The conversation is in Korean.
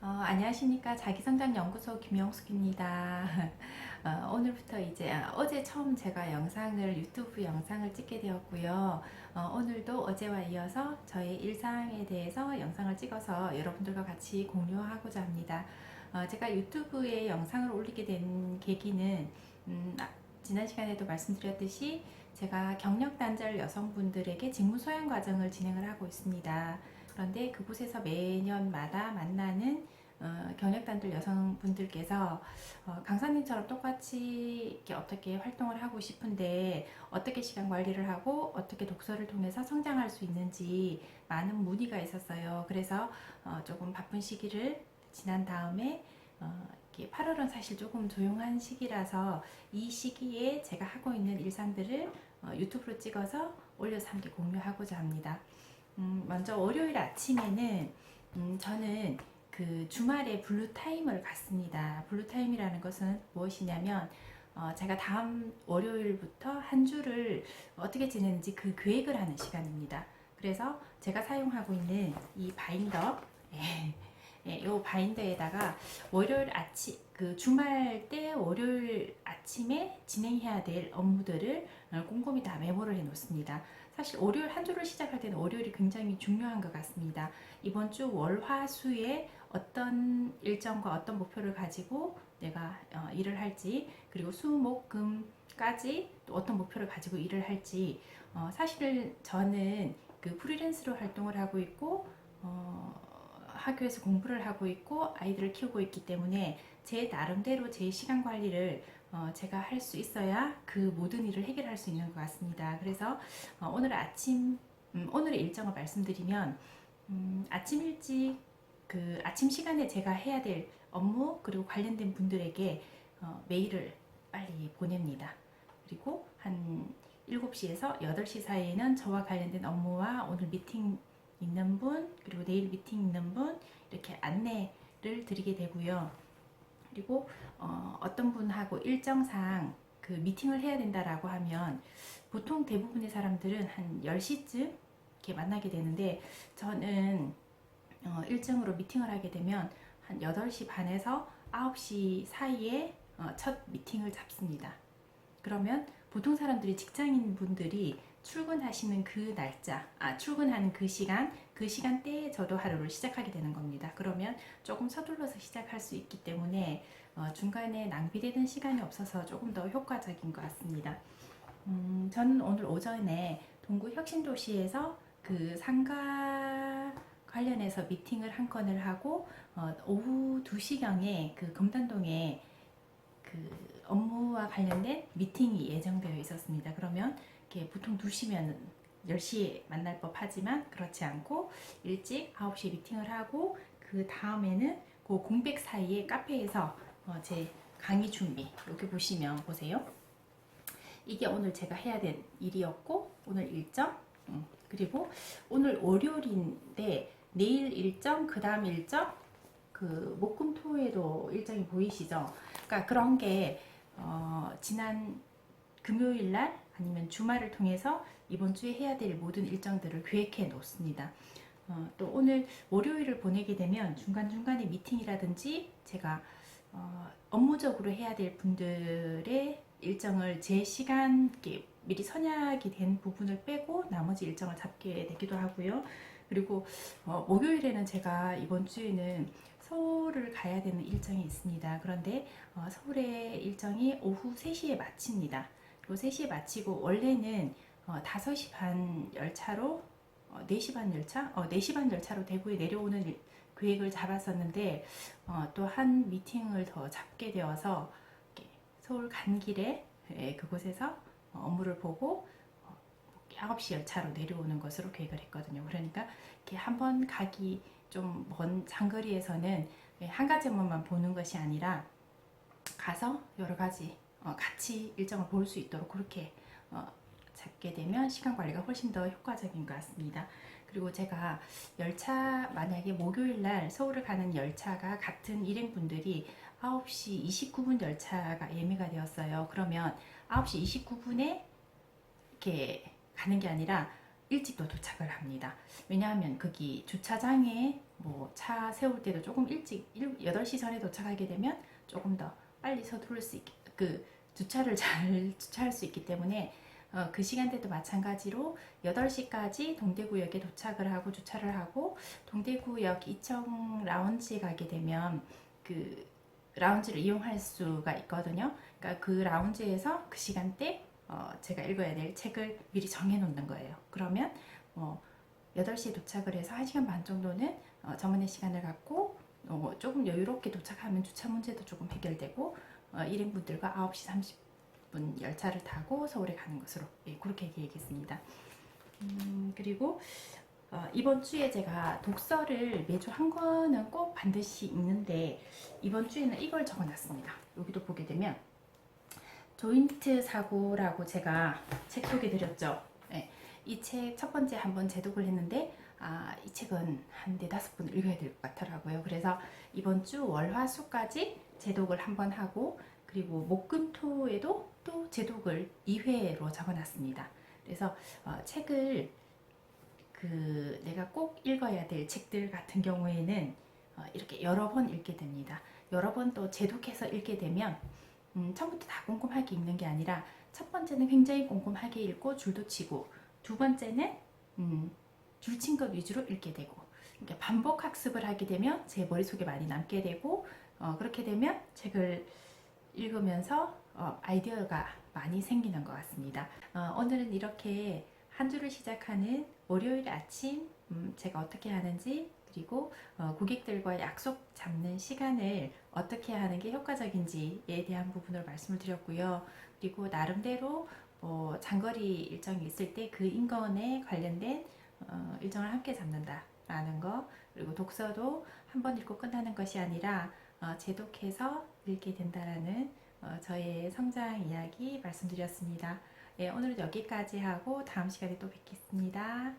안녕하십니까. 자기성장연구소 김영숙입니다. 오늘부터 이제 어제 처음 제가 유튜브 영상을 찍게 되었고요. 오늘도 어제와 이어서 저의 일상에 대해서 영상을 찍어서 여러분들과 같이 공유하고자 합니다. 제가 유튜브에 영상을 올리게 된 계기는 지난 시간에도 말씀드렸듯이 제가 경력 단절 여성분들에게 직무 소양 과정을 진행을 하고 있습니다. 그런데 그곳에서 매년마다 만나는 경력단들 여성분들께서 강사님처럼 똑같이 이렇게 어떻게 활동을 하고 싶은데 어떻게 시간 관리를 하고 어떻게 독서를 통해서 성장할 수 있는지 많은 문의가 있었어요. 그래서 조금 바쁜 시기를 지난 다음에 8월은 사실 조금 조용한 시기라서 이 시기에 제가 하고 있는 일상들을 유튜브로 찍어서 올려서 함께 공유하고자 합니다. 먼저 월요일 아침에는 저는 그 주말에 블루타임을 갔습니다. 블루타임이라는 것은 무엇이냐면 제가 다음 월요일부터 한 주를 어떻게 지내는지 그 계획을 하는 시간입니다. 그래서 제가 사용하고 있는 이 바인더, 이 바인더에다가 월요일 아침, 그 주말 때 월요일 아침에 진행해야 될 업무들을 꼼꼼히 다 메모를 해 놓습니다. 사실 월요일 한 주를 시작할 때는 월요일이 굉장히 중요한 것 같습니다. 이번 주 월, 화, 수에 어떤 일정과 어떤 목표를 가지고 내가 일을 할지, 그리고 수, 목, 금까지 또 어떤 목표를 가지고 일을 할지, 사실 저는 그 프리랜서로 활동을 하고 있고 학교에서 공부를 하고 있고 아이들을 키우고 있기 때문에 제 나름대로 제 시간 관리를 제가 할 수 있어야 그 모든 일을 해결할 수 있는 것 같습니다. 그래서 오늘 아침 오늘의 일정을 말씀드리면 아침 일찍 그 아침 시간에 제가 해야 될 업무 그리고 관련된 분들에게 메일을 빨리 보냅니다. 그리고 한 7시에서 8시 사이에는 저와 관련된 업무와 오늘 미팅 있는 분 그리고 내일 미팅 있는 분 이렇게 안내를 드리게 되고요. 그리고 어떤 분하고 일정상 그 미팅을 해야 된다라고 하면 보통 대부분의 사람들은 한 10시쯤 이렇게 만나게 되는데 저는 일정으로 미팅을 하게 되면 한 8시 반에서 9시 사이에 첫 미팅을 잡습니다. 그러면 보통 사람들이 직장인 분들이 출근하시는 그 날짜, 출근하는 그 시간대에 저도 하루를 시작하게 되는 겁니다. 그러면 조금 서둘러서 시작할 수 있기 때문에 중간에 낭비되는 시간이 없어서 조금 더 효과적인 것 같습니다. 저는 오늘 오전에 동구 혁신도시에서 그 상가 관련해서 미팅을 한 건을 하고 오후 2시경에 그 금단동에 그 업무와 관련된 미팅이 예정되어 있었습니다. 그러면 보통 2시면 10시에 만날 법 하지만 그렇지 않고 일찍 9시에 미팅을 하고 그 다음에는 그 공백 사이에 카페에서 제 강의 준비 여기 보세요. 이게 오늘 제가 해야 될 일이었고 오늘 일정 그리고 오늘 월요일인데 내일 일정 그 다음 일정 그 목금토에도 일정이 보이시죠? 그러니까 그런 게 지난 금요일 날 아니면 주말을 통해서 이번 주에 해야 될 모든 일정들을 계획해 놓습니다. 또 오늘 월요일을 보내게 되면 중간중간에 미팅이라든지 제가 업무적으로 해야 될 분들의 일정을 제 시간 미리 선약이 된 부분을 빼고 나머지 일정을 잡게 되기도 하고요. 그리고 목요일에는 제가 이번 주에는 서울을 가야 되는 일정이 있습니다. 그런데 서울의 일정이 오후 3시에 마칩니다. 그리고 3시에 마치고 원래는 5시 반 열차로 4시 반 열차? 4시 반 열차로 대구에 내려오는 계획을 잡았었는데 또 한 미팅을 더 잡게 되어서 서울 간 길에 그곳에서 업무를 보고 9시 열차로 내려오는 것으로 계획을 했거든요. 그러니까 이렇게 한번 가기 좀 먼 장거리에서는 한 가지 업무만 보는 것이 아니라 가서 여러 가지 같이 일정을 볼 수 있도록 그렇게 잡게 되면 시간 관리가 훨씬 더 효과적인 것 같습니다. 그리고 제가 열차 만약에 목요일 날 서울을 가는 열차가 같은 일행분들이 9시 29분 열차가 예매가 되었어요. 그러면 9시 29분에 이렇게 가는 게 아니라 일찍도 도착을 합니다. 왜냐하면 거기 주차장에 뭐 차 세울 때도 조금 일찍 8시 전에 도착하게 되면 조금 더 빨리 서두를 수 있게 주차를 잘 주차할 수 있기 때문에 그 시간대도 마찬가지로 8시까지 동대구역에 도착을 하고 주차를 하고 동대구역 이청 라운지에 가게 되면 그 라운지를 이용할 수가 있거든요. 그러니까 그 라운지에서 그 시간대 제가 읽어야 될 책을 미리 정해 놓는 거예요. 그러면 8시에 도착을 해서 1시간 반 정도는 저만의 시간을 갖고 조금 여유롭게 도착하면 주차 문제도 조금 해결되고 일행분들과 9시 30분 열차를 타고 서울에 가는 것으로 그렇게 계획했습니다. 그리고 이번 주에 제가 독서를 매주 한 권은 꼭 반드시 읽는데 이번 주에는 이걸 적어놨습니다. 여기도 보게 되면 조인트 사고라고 제가 책 소개드렸죠. 네, 이 책 첫 번째 한번 제독을 했는데 이 책은 한 4-5번 읽어야 될 것 같더라고요. 그래서 이번 주 월화수까지 제독을 한번 하고 그리고 목금토에도 또 제독을 2회로 적어놨습니다. 그래서 책을 내가 꼭 읽어야 될 책들 같은 경우에는 이렇게 여러 번 읽게 됩니다. 여러 번 또 제독해서 읽게 되면 처음부터 다 꼼꼼하게 읽는 게 아니라 첫 번째는 굉장히 꼼꼼하게 읽고 줄도 치고 두 번째는 줄친 것 위주로 읽게 되고 그러니까 반복 학습을 하게 되면 제 머릿속에 많이 남게 되고 그렇게 되면 책을 읽으면서 아이디어가 많이 생기는 것 같습니다. 오늘은 이렇게 한 주를 시작하는 월요일 아침 제가 어떻게 하는지 그리고 고객들과 약속 잡는 시간을 어떻게 하는 게 효과적인지에 대한 부분을 말씀을 드렸고요. 그리고 나름대로 장거리 일정이 있을 때 그 인건에 관련된 일정을 함께 잡는다라는 거 그리고 독서도 한 번 읽고 끝나는 것이 아니라 재독해서 읽게 된다라는 저의 성장 이야기 말씀드렸습니다. 예, 오늘은 여기까지 하고 다음 시간에 또 뵙겠습니다.